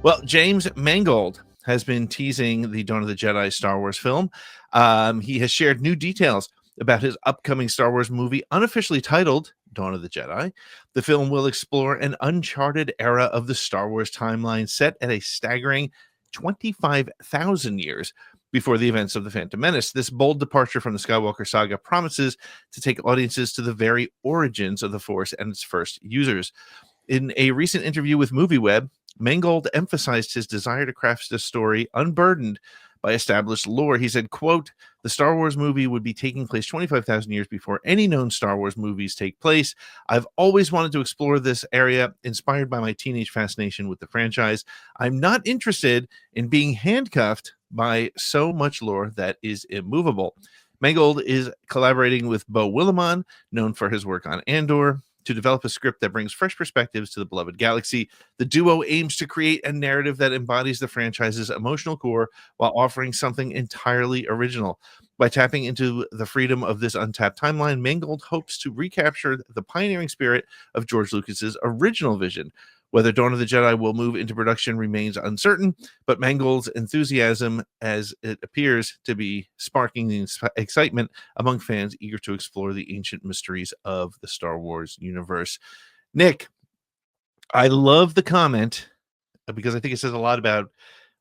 Well, James Mangold has been teasing the Dawn of the Jedi Star Wars film. He has shared new details about his upcoming Star Wars movie, unofficially titled Dawn of the Jedi. The film will explore an uncharted era of the Star Wars timeline set at a staggering 25,000 years before the events of the Phantom Menace. This bold departure from the Skywalker Saga promises to take audiences to the very origins of the Force and its first users. In a recent interview with MovieWeb, Mangold emphasized his desire to craft this story unburdened by established lore. He said, quote, "The Star Wars movie would be taking place 25,000 years before any known Star Wars movies take place. I've always wanted to explore this area, inspired by my teenage fascination with the franchise. I'm not interested in being handcuffed by so much lore that is immovable." Mangold is collaborating with Beau Willimon, known for his work on Andor, to develop a script that brings fresh perspectives to the beloved galaxy. The duo aims to create a narrative that embodies the franchise's emotional core while offering something entirely original. By tapping into the freedom of this untapped timeline, Mangold hopes to recapture the pioneering spirit of George Lucas's original vision. Whether Dawn of the Jedi will move into production remains uncertain, but Mangold's enthusiasm, as it appears to be sparking the excitement among fans eager to explore the ancient mysteries of the Star Wars universe. Nick, I love the comment because I think it says a lot about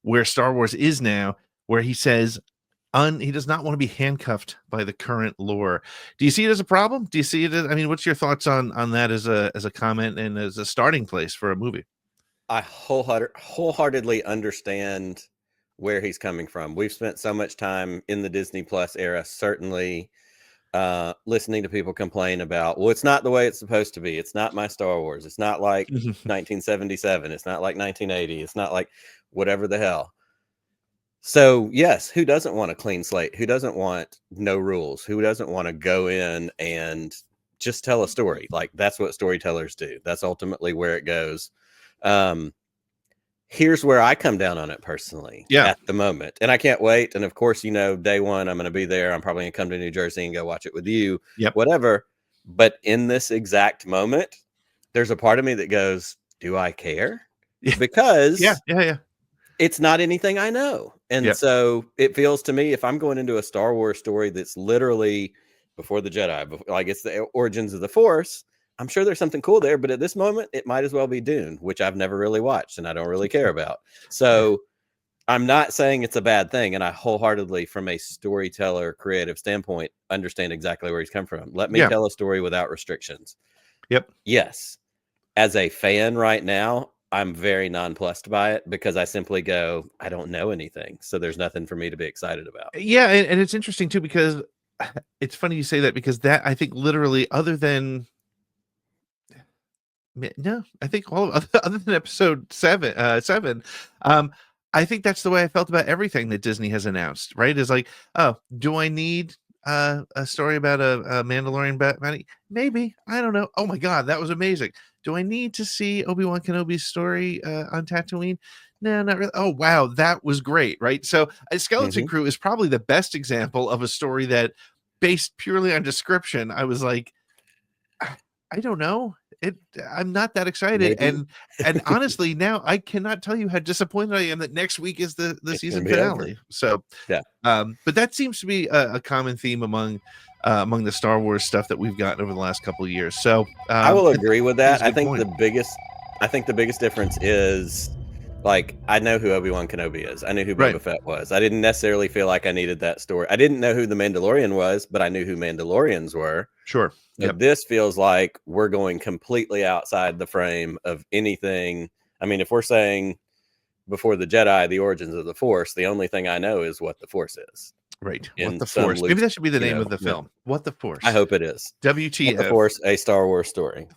where Star Wars is now, where he says he does not want to be handcuffed by the current lore. Do you see it as a problem? Do you see it as, I mean, what's your thoughts on that as a comment and as a starting place for a movie? I wholeheartedly understand where he's coming from. We've spent so much time in the Disney Plus era, certainly listening to people complain about, well, it's not the way it's supposed to be. It's not my Star Wars. It's not like 1977. It's not like 1980. It's not like whatever the hell. So yes, who doesn't want a clean slate? Who doesn't want no rules? Who doesn't want to go in and just tell a story? Like, that's what storytellers do. That's ultimately where it goes. Here's where I come down on it personally at the moment. And I can't wait. And of course, you know, day one, I'm going to be there. I'm probably going to come to New Jersey and go watch it with you, whatever. But in this exact moment, there's a part of me that goes, do I care? Because it's not anything I know. And so it feels to me, if I'm going into a Star Wars story that's literally before the Jedi, like it's the origins of the Force, I'm sure there's something cool there. But at this moment, it might as well be Dune, which I've never really watched and I don't really care about. So I'm not saying it's a bad thing. And I wholeheartedly, from a storyteller creative standpoint, understand exactly where he's come from. Let me tell a story without restrictions. Yes. As a fan right now, I'm very nonplussed by it because I simply go, I don't know anything. So there's nothing for me to be excited about. Yeah. And it's interesting too, because it's funny you say that, because that, I think literally other than other than episode seven, I think that's the way I felt about everything that Disney has announced, right? Is like, oh, do I need a story about a Mandalorian bounty? Maybe. I don't know. Oh my God, that was amazing. Do I need to see Obi-Wan Kenobi's story on Tatooine? No, not really. Oh, wow, that was great, right? So Skeleton Crew is probably the best example of a story that, based purely on description, I was like, I don't know. I'm not that excited. Maybe. And honestly, now I cannot tell you how disappointed I am that next week is the season finale. Over. So but that seems to be a common theme among the Star Wars stuff that we've gotten over the last couple of years. So I will agree with that. I think the biggest difference is, like, I know who Obi-Wan Kenobi is. I knew who Boba Fett was. I didn't necessarily feel like I needed that story. I didn't know who the Mandalorian was, but I knew who Mandalorians were. Sure. So this feels like we're going completely outside the frame of anything. I mean, if we're saying before the Jedi, the origins of the Force, the only thing I know is what the Force is. Right. What the Force. Maybe that should be the name of the film. What the Force. I hope it is. WTF. What the Force, a Star Wars story.